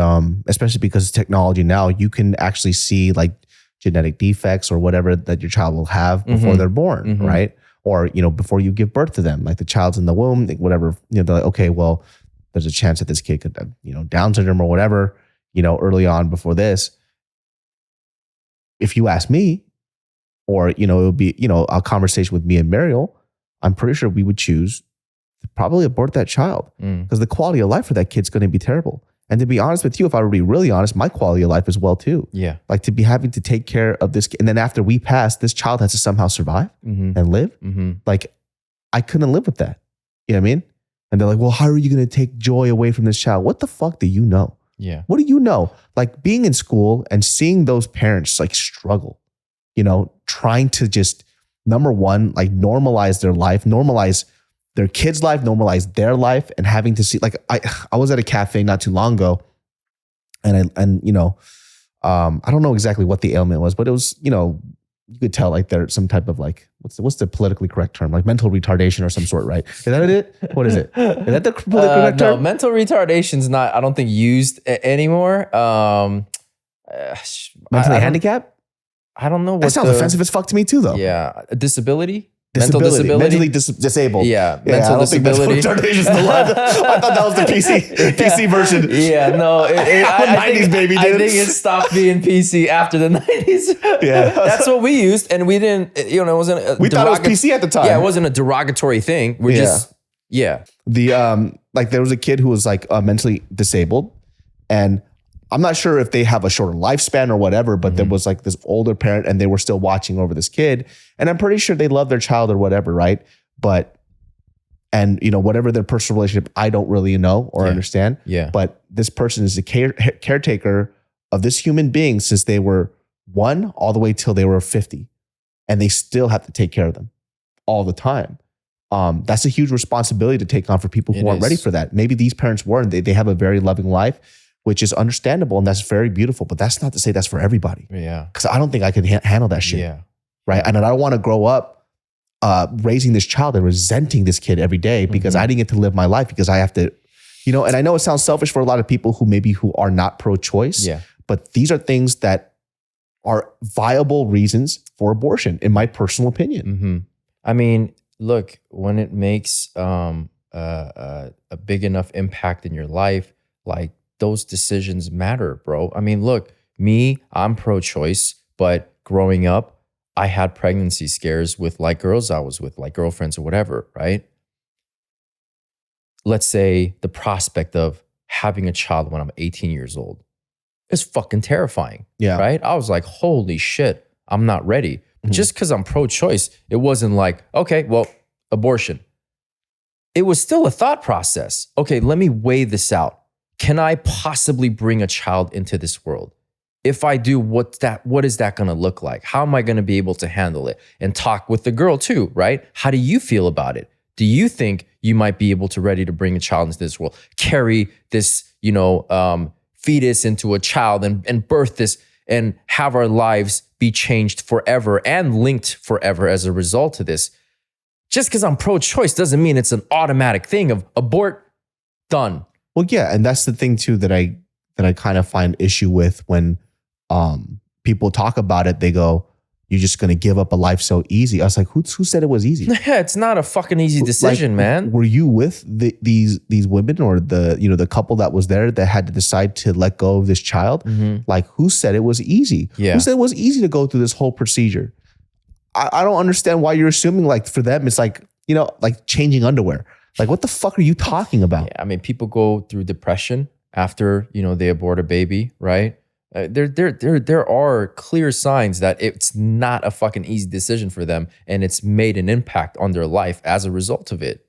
especially because of technology now, you can actually see like genetic defects or whatever that your child will have before they're born, right? Or, before you give birth to them, like the child's in the womb, whatever, they're like, okay, well, there's a chance that this kid could have, Down syndrome or whatever, early on before this. If you ask me, or, it would be, a conversation with me and Mariel, I'm pretty sure we would choose to probably abort that child because the quality of life for that kid's going to be terrible. And to be honest with you, if I were to be really honest, my quality of life as well too. Yeah. Like to be having to take care of this kid. And then after we pass, this child has to somehow survive and live. Like I couldn't live with that. You know what I mean? And they're like, well, how are you going to take joy away from this child? What the fuck do you know? Yeah. What do you know? Like being in school and seeing those parents like struggle, you know, trying to just, number one, like normalize their life, normalize their kids' life, normalize their life, and having to see, like I was at a cafe not too long ago, and I don't know exactly what the ailment was, but it was, you know, you could tell like there's some type of like, what's the politically correct term? Like mental retardation or some sort, right? Is that it? What is it? Is that the politically correct term? No, mental retardation's not, I don't think, used anymore. Mentally handicapped? I don't know what that sounds offensive as fuck to me too, though. Yeah. Disability? Mentally disabled. Yeah. Mental disability. Retardation. I thought that was the PC version. Yeah, no. I 90s baby, dude. I think it stopped being PC after the 90s. Yeah. That's what we used. And we didn't, you know, it wasn't we thought it was PC at the time. Yeah, it wasn't a derogatory thing. We're just, yeah. The, like there was a kid who was like mentally disabled, and I'm not sure if they have a shorter lifespan or whatever, but there was like this older parent and they were still watching over this kid. And I'm pretty sure they love their child or whatever, right? But, and you know, whatever their personal relationship, I don't really know or understand. Yeah. But this person is the caretaker of this human being since they were 1 all the way till they were 50. And they still have to take care of them all the time. That's a huge responsibility to take on for people who aren't ready for that. Maybe these parents weren't. They have a very loving life, which is understandable, and that's very beautiful, but that's not to say that's for everybody. Yeah. Because I don't think I could handle that shit. Yeah. Right. And I don't want to grow up raising this child and resenting this kid every day because I didn't get to live my life because I have to, you know, and I know it sounds selfish for a lot of people who are not pro-choice, but these are things that are viable reasons for abortion, in my personal opinion. I mean, look, when it makes a big enough impact in your life, like, those decisions matter, bro. I mean, look, I'm pro-choice, but growing up, I had pregnancy scares with like girls I was with, like girlfriends or whatever, right? Let's say the prospect of having a child when I'm 18 years old is fucking terrifying, right? I was like, holy shit, I'm not ready. Just because I'm pro-choice, it wasn't like, okay, well, abortion. It was still a thought process. Okay, let me weigh this out. Can I possibly bring a child into this world? If I do, what is that going to look like? How am I going to be able to handle it? And talk with the girl too, right? How do you feel about it? Do you think you might be able to ready to bring a child into this world, carry this, fetus into a child and birth this and have our lives be changed forever and linked forever as a result of this? Just because I'm pro-choice doesn't mean it's an automatic thing of abort, done. Well, yeah, and that's the thing too that I kind of find issue with when people talk about it. They go, "You're just going to give up a life so easy." I was like, "Who said it was easy?" Yeah, it's not a fucking easy decision, man. Were you with these women or the couple that was there that had to decide to let go of this child? Like, who said it was easy? Yeah. Who said it was easy to go through this whole procedure? I don't understand why you're assuming like for them it's like, you know, like changing underwear. Like, what the fuck are you talking about? Yeah, I mean, people go through depression after, they abort a baby, right? There are clear signs that it's not a fucking easy decision for them, and it's made an impact on their life as a result of it,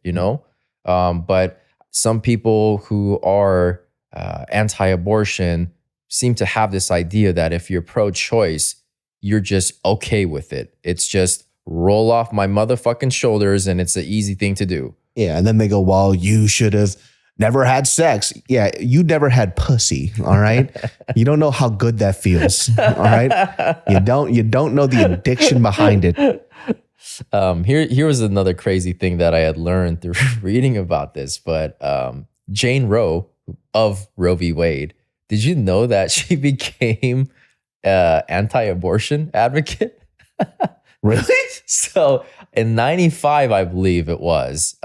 But some people who are anti-abortion seem to have this idea that if you're pro-choice, you're just okay with it. It's just roll off my motherfucking shoulders, and it's an easy thing to do. Yeah, and then they go, well, you should have never had sex. Yeah, you never had pussy, all right? You don't know how good that feels, all right? You don't know the addiction behind it. Here was another crazy thing that I had learned through reading about this, but Jane Roe of Roe v. Wade, did you know that she became anti-abortion advocate? Really? So in 95, I believe it was,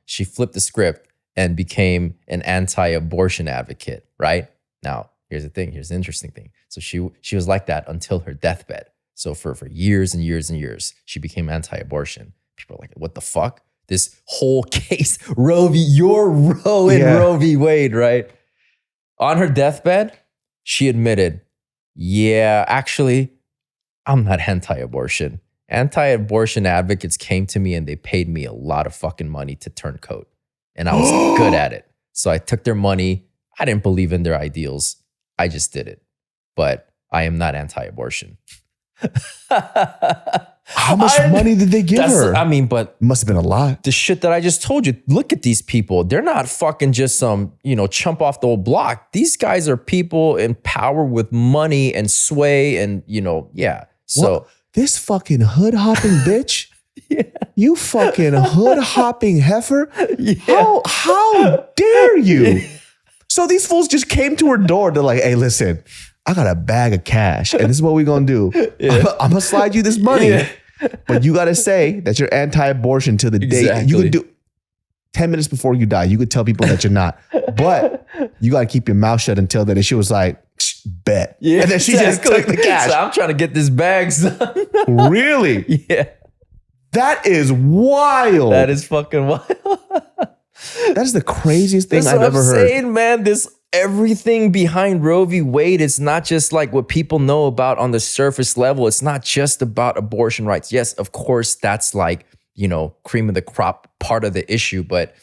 she flipped the script and became an anti-abortion advocate, right? Now, here's the thing. Here's the interesting thing. So she was like that until her deathbed. So for years and years and years, she became anti-abortion. People are like, what the fuck? this whole case, Roe v. You're Roe and Roe v. Wade, right? On her deathbed, she admitted, yeah, actually, I'm not anti-abortion. Anti-abortion advocates came to me and they paid me a lot of fucking money to turn coat. And I was good at it. So I took their money. I didn't believe in their ideals. I just did it. But I am not anti-abortion. How much money did they give her? I mean, but must have been a lot. The shit that I just told you, look at these people. They're not fucking just some, chump off the old block. These guys are people in power with money and sway and, So what? This fucking hood hopping bitch. Yeah. You fucking hood hopping heifer. Yeah. How dare you? Yeah. So these fools just came to her door. They're like, hey, listen, I got a bag of cash and this is what we're going to do. Yeah. I'm going to slide you this money. Yeah. But you got to say that you're anti-abortion to the day. You could do 10 minutes before you die. You could tell people that you're not. But you got to keep your mouth shut until then. And she was like, bet. Yeah, and then she just took the cash. So I'm trying to get this bag, son. Really? Yeah. That is wild. That is fucking wild. That is the craziest thing That's I've ever heard. Saying, man, everything behind Roe v. Wade is not just like what people know about on the surface level. It's not just about abortion rights. Yes, of course, that's like, cream of the crop part of the issue, but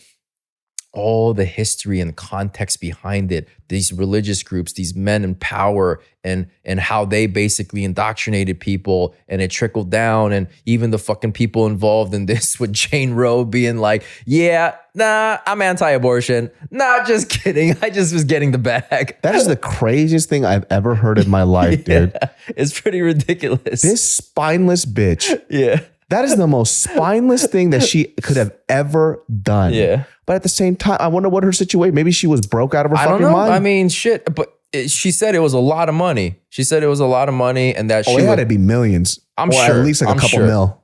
all the history and context behind it, these religious groups, these men in power, and how they basically indoctrinated people, and it trickled down, and even the fucking people involved in this with Jane Roe being like, yeah, nah, I'm anti-abortion. Nah, just kidding. I just was getting the bag. That is the craziest thing I've ever heard in my life, dude. It's pretty ridiculous. This spineless bitch. Yeah. That is the most spineless thing that she could have ever done. Yeah. But at the same time, I wonder what her situation, maybe she was broke out of her fucking mind. I mean, shit, but she said it was a lot of money. She said it was a lot of money and that it had to be millions. I'm sure. At least like a couple mil.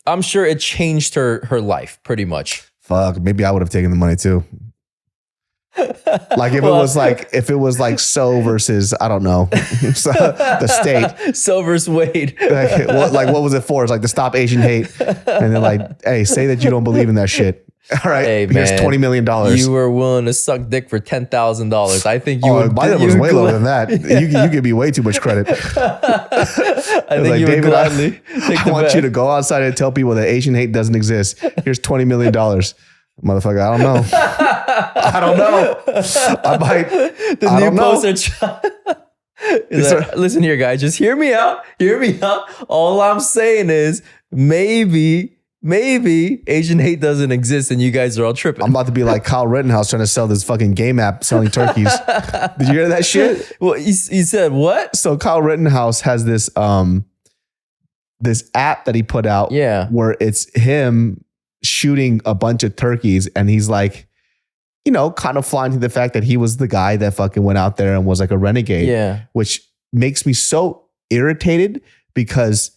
I'm sure it changed her life pretty much. Fuck, maybe I would have taken the money too. Like if it was like So versus, I don't know, the state. So versus Wade. What was it for? It's like to stop Asian hate. And they're like, hey, say that you don't believe in that shit. All right, hey, here's man, $20 million. You were willing to suck dick for $10,000. I think you would. My number was way lower than that. You give me way too much credit. I think you would gladly take I want you to go outside and tell people that Asian hate doesn't exist. Here's $20 million. Motherfucker, I don't know. I don't know. I might. The new poster. Like, listen here, guys. Just hear me out. Hear me out. All I'm saying is maybe Asian hate doesn't exist and you guys are all tripping. I'm about to be like Kyle Rittenhouse trying to sell this fucking game app selling turkeys. Did you hear that shit? Well, he said what? So Kyle Rittenhouse has this this app that he put out where it's him shooting a bunch of turkeys and he's like, kind of flying to the fact that he was the guy that fucking went out there and was like a renegade. Yeah. Which makes me so irritated because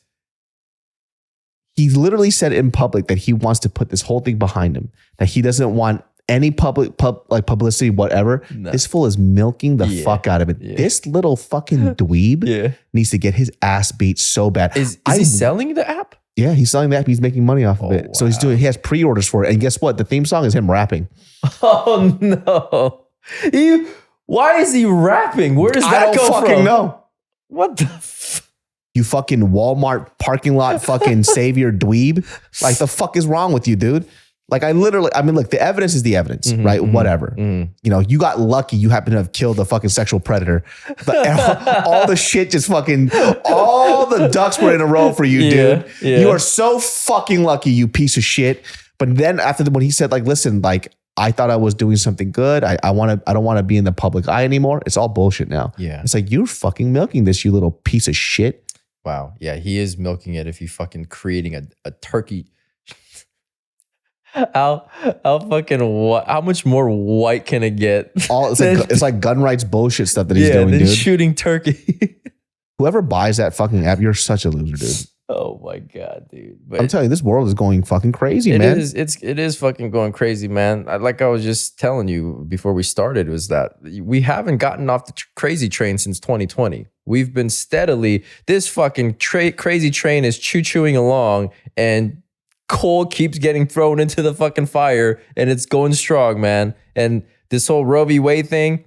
he literally said in public that he wants to put this whole thing behind him, that he doesn't want any publicity, whatever. No. This fool is milking the fuck out of it. Yeah. This little fucking dweeb needs to get his ass beat so bad. Is he selling the app? Yeah, he's selling the app. He's making money off of it. Wow. So he has pre-orders for it. And guess what? The theme song is him rapping. Oh no. Why is he rapping? Where does that go from? I don't fucking know. What the You fucking Walmart parking lot fucking savior dweeb. Like the fuck is wrong with you, dude? Like look, the evidence is the evidence, right? Whatever. You got lucky. You happen to have killed a fucking sexual predator. But all the shit just fucking, all the ducks were in a row for you, dude. Yeah. You are so fucking lucky, you piece of shit. But then when he said like, listen, like, I thought I was doing something good. I don't want to be in the public eye anymore. It's all bullshit now. Yeah. It's like, you're fucking milking this, you little piece of shit. Wow. Yeah, he is milking it if you fucking creating a turkey. How much more white can it get? It's like gun rights bullshit stuff that he's doing, dude. Shooting turkey. Whoever buys that fucking app, you're such a loser, dude. Oh my God, dude. But I'm telling you, this world is going fucking crazy, man. It is fucking going crazy, man. Like I was just telling you before we started, was that we haven't gotten off the crazy train since 2020. We've been steadily, this fucking crazy train is choo-chooing along and coal keeps getting thrown into the fucking fire and it's going strong, man. And this whole Roe v. Wade thing,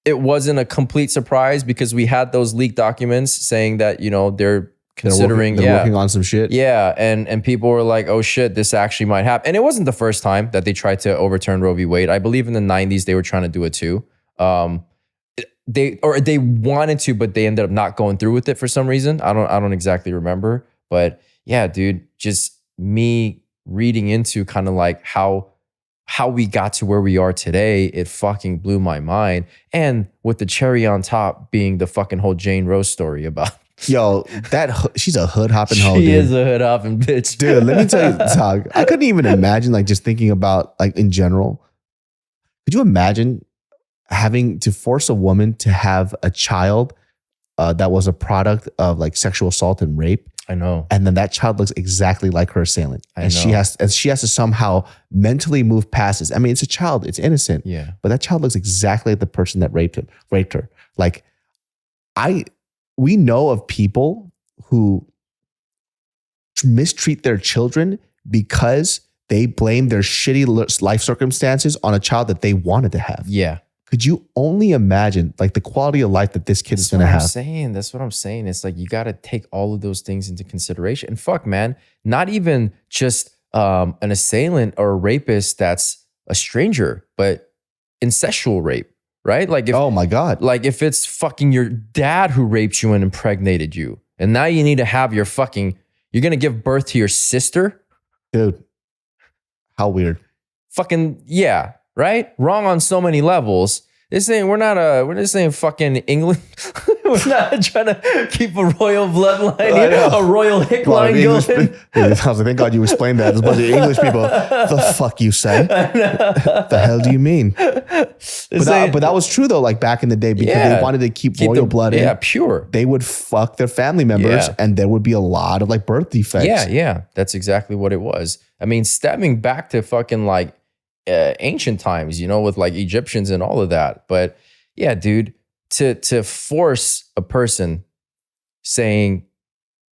it wasn't a complete surprise because we had those leaked documents saying that, they're considering, they're working on some shit. Yeah. And people were like, oh shit, this actually might happen. And it wasn't the first time that they tried to overturn Roe v. Wade. I believe in the 90s, they were trying to do it too. They wanted to, but they ended up not going through with it for some reason. I don't exactly remember, but yeah, dude, just me reading into kind of like how we got to where we are today, it fucking blew my mind. And with the cherry on top being the fucking whole Jane Rose story about. Yo, she's a hood hopping hoe. She is a hood hopping bitch. Dude, let me tell you, Tog, I couldn't even imagine like just thinking about like in general. Could you imagine having to force a woman to have a child that was a product of like sexual assault and rape? I know. And then that child looks exactly like her assailant. She has to somehow mentally move past this. I mean, it's a child, it's innocent. Yeah. But that child looks exactly like the person that raped her. Like we know of people who mistreat their children because they blame their shitty life circumstances on a child that they wanted to have. Yeah. Could you only imagine like the quality of life that this kid is going to have? That's what I'm saying. It's like you got to take all of those things into consideration. And fuck, man, not even just an assailant or a rapist that's a stranger, but incestual rape, right? Like, oh my God. Like if it's fucking your dad who raped you and impregnated you, and now you need to have you're going to give birth to your sister? Dude, how weird. Fucking, yeah. Right? Wrong on so many levels. We're just saying fucking England. We're not trying to keep a royal bloodline, a royal hick line going. I was like, thank God you explained that. There's a bunch of English people. The fuck you say? The hell do you mean? But that was true though, like back in the day, because they wanted to keep royal blood in. Yeah, pure. They would fuck their family members and there would be a lot of like birth defects. Yeah. That's exactly what it was. I mean, stemming back to fucking like ancient times, with like Egyptians and all of that. But yeah, dude, to force a person saying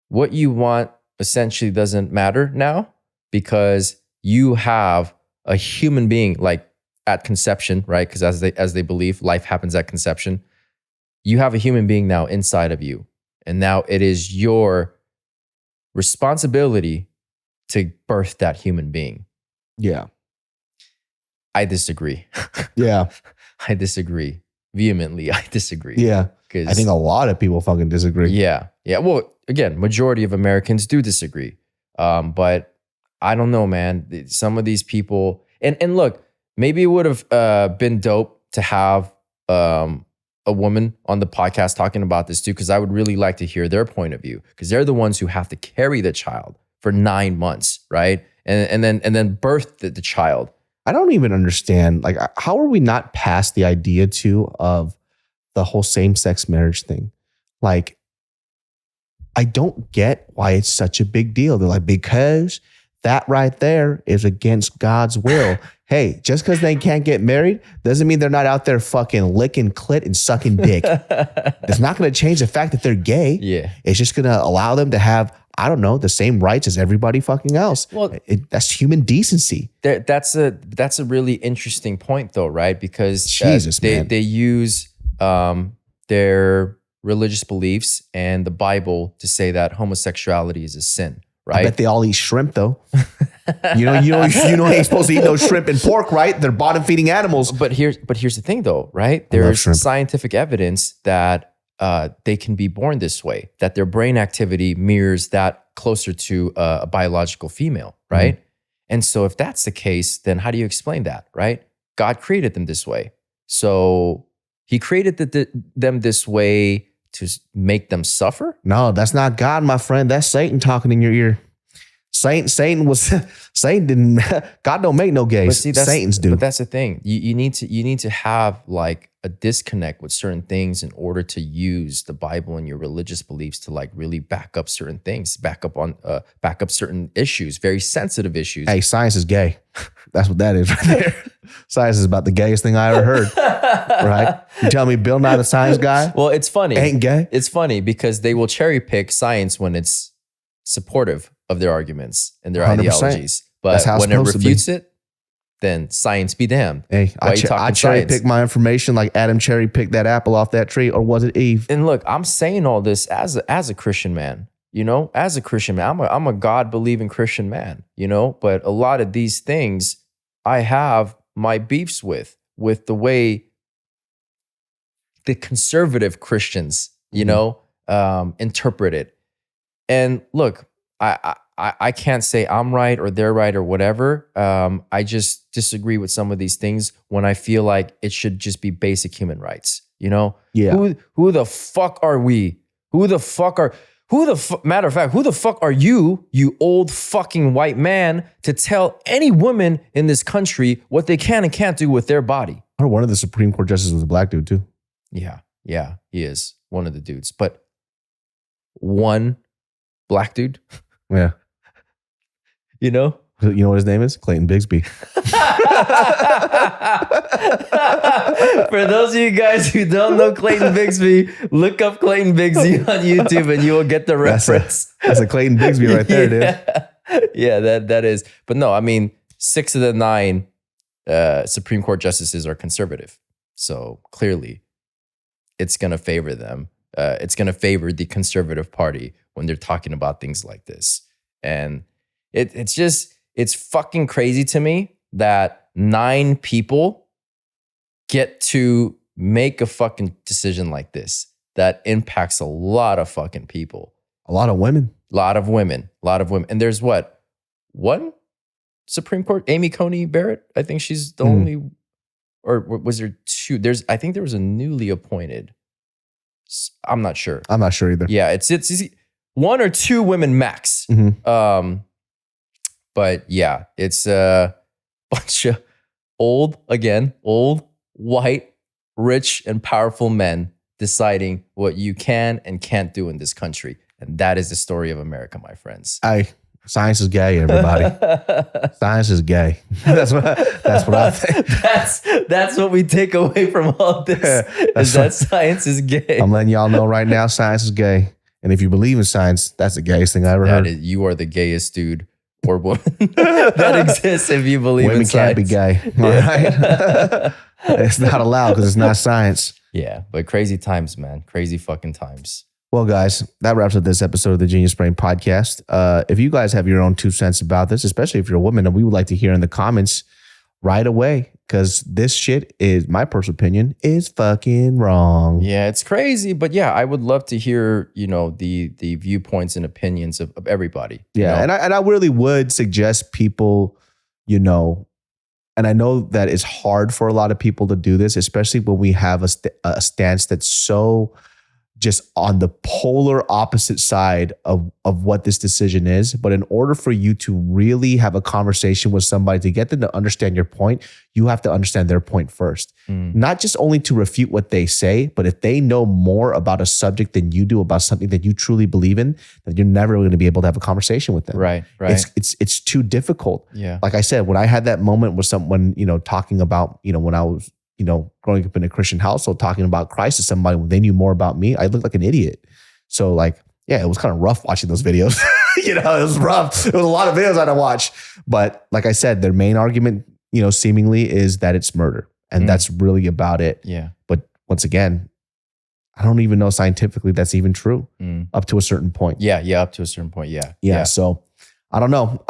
what you want essentially doesn't matter now because you have a human being like at conception, right? Because as they believe, life happens at conception. You have a human being now inside of you. And now it is your responsibility to birth that human being. Yeah. I disagree. Yeah. I disagree. Vehemently, I disagree. Yeah. I think a lot of people fucking disagree. Yeah. Yeah. Well, again, majority of Americans do disagree. But I don't know, man. Some of these people, and look, maybe it would have been dope to have a woman on the podcast talking about this too, because I would really like to hear their point of view, because they're the ones who have to carry the child for 9 months, right? And then birth the child. I don't even understand, like, how are we not past the idea too of the whole same-sex marriage thing? Like, I don't get why it's such a big deal. They're like, because that right there is against God's will. Hey, just because they can't get married doesn't mean they're not out there fucking licking clit and sucking dick. It's not going to change the fact that they're gay. Yeah. It's just going to allow them to have, I don't know, the same rights as everybody fucking else. Well, that's human decency. That's a really interesting point though, right? Because Jesus, man. They use their religious beliefs and the Bible to say that homosexuality is a sin, right? I bet they all eat shrimp though. you know, you ain't supposed to eat no shrimp and pork, right? They're bottom feeding animals. But here's the thing though, right? There's scientific evidence that they can be born this way, that their brain activity mirrors that closer to a biological female, right? Mm-hmm. And so if that's the case, then how do you explain that, right? God created them this way. So he created them this way to make them suffer? No, that's not God, my friend. That's Satan talking in your ear. Satan didn't, God don't make no gays. See, Satan's do. But that's the thing. You need to have like a disconnect with certain things in order to use the Bible and your religious beliefs to like really back up certain things, back up certain issues, very sensitive issues. Hey, science is gay. That's what that is right there. Science is about the gayest thing I ever heard. Right? You tell me Bill Nye the Science Guy? Well, it's funny. Ain't gay? It's funny because they will cherry pick science when it's supportive of their arguments and their 100%. ideologies. But That's how it's when it supposed to be. refutes it, then science be damned. Hey, Why are you talking I cherry science? picked my information like Adam cherry picked that apple off that tree, or was it Eve? And look, I'm saying all this as a Christian man, as a Christian man. I'm a God-believing Christian man, but a lot of these things I have my beefs with the way the conservative Christians, interpret it. And look, I can't say I'm right or they're right or whatever. I just disagree with some of these things when I feel like it should just be basic human rights. Yeah. Who the fuck are we? Matter of fact, who the fuck are you old fucking white man, to tell any woman in this country what they can and can't do with their body? I heard one of the Supreme Court justices was a black dude too. Yeah, he is one of the dudes. But one black dude, Yeah. You know what his name is? Clayton Bigsby. For those of you guys who don't know Clayton Bigsby, look up Clayton Bigsby on YouTube and you will get the reference. That's a Clayton Bigsby right there, dude. Yeah, that is. But no, I mean, 6 of the 9 Supreme Court justices are conservative. So clearly, it's going to favor them. It's going to favor the conservative party when they're talking about things like this. And it's fucking crazy to me that 9 people get to make a fucking decision like this that impacts a lot of fucking people. A lot of women. A lot of women. And there's what? One Supreme Court? Amy Coney Barrett? I think she's the only, or was there 2? I think there was a newly appointed. I'm not sure. I'm not sure either. Yeah, it's 1 or 2 women max. Mm-hmm. But yeah, it's a bunch of old, white, rich, and powerful men deciding what you can and can't do in this country. And that is the story of America, my friends. Science is gay, everybody. Science is gay. That's what I think. That's what we take away from all this, is that science is gay. I'm letting y'all know right now, science is gay. And if you believe in science, that's the gayest thing I ever heard. You are the gayest dude or woman that exists if you believe in science. Women can't be gay. All right. It's not allowed because it's not science. Yeah, but crazy times, man. Crazy fucking times. Well, guys, that wraps up this episode of the Genius Brain Podcast. If you guys have your own 2 cents about this, especially if you're a woman, and we would like to hear in the comments right away, because this shit is, my personal opinion, is fucking wrong. Yeah, it's crazy. But yeah, I would love to hear, the viewpoints and opinions of everybody. Yeah, and I really would suggest people, and I know that it's hard for a lot of people to do this, especially when we have a stance that's so just on the polar opposite side of what this decision is. But in order for you to really have a conversation with somebody, to get them to understand your point, you have to understand their point first. Not just only to refute what they say, but if they know more about a subject than you do, about something that you truly believe in, then you're never going to be able to have a conversation with them. Right. It's too difficult. Yeah. Like I said, when I had that moment with someone, talking about, when I was, growing up in a Christian household, talking about Christ to somebody when they knew more about me, I looked like an idiot. So it was kind of rough watching those videos. It was rough. It was a lot of videos I had to watch. But like I said, their main argument, seemingly is that it's murder. And that's really about it. Yeah. But once again, I don't even know scientifically that's even true up to a certain point. Yeah. Up to a certain point. Yeah. So I don't know.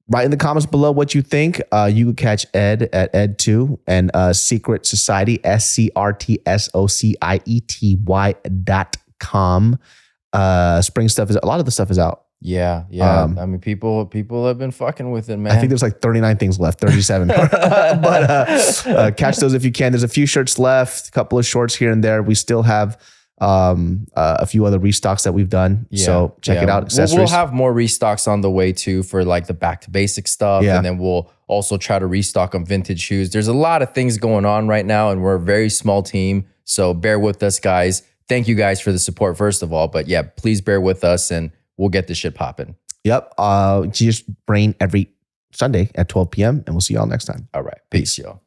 Write in the comments below what you think. You can catch Ed at Ed2 and Secret Society, SCRTSOCIETY.com. Spring stuff a lot of the stuff is out. Yeah. I mean, people have been fucking with it, man. I think there's 39 things left, 37. But catch those if you can. There's a few shirts left, a couple of shorts here and there. We still have a few other restocks that we've done. Yeah, so check it out. Accessories. We'll have more restocks on the way too for the back to basic stuff. Yeah. And then we'll also try to restock on vintage shoes. There's a lot of things going on right now and we're a very small team. So bear with us, guys. Thank you guys for the support, first of all. But yeah, please bear with us and we'll get this shit popping. Yep. Genius Brain every Sunday at 12 p.m. and we'll see y'all next time. All right. Peace, y'all.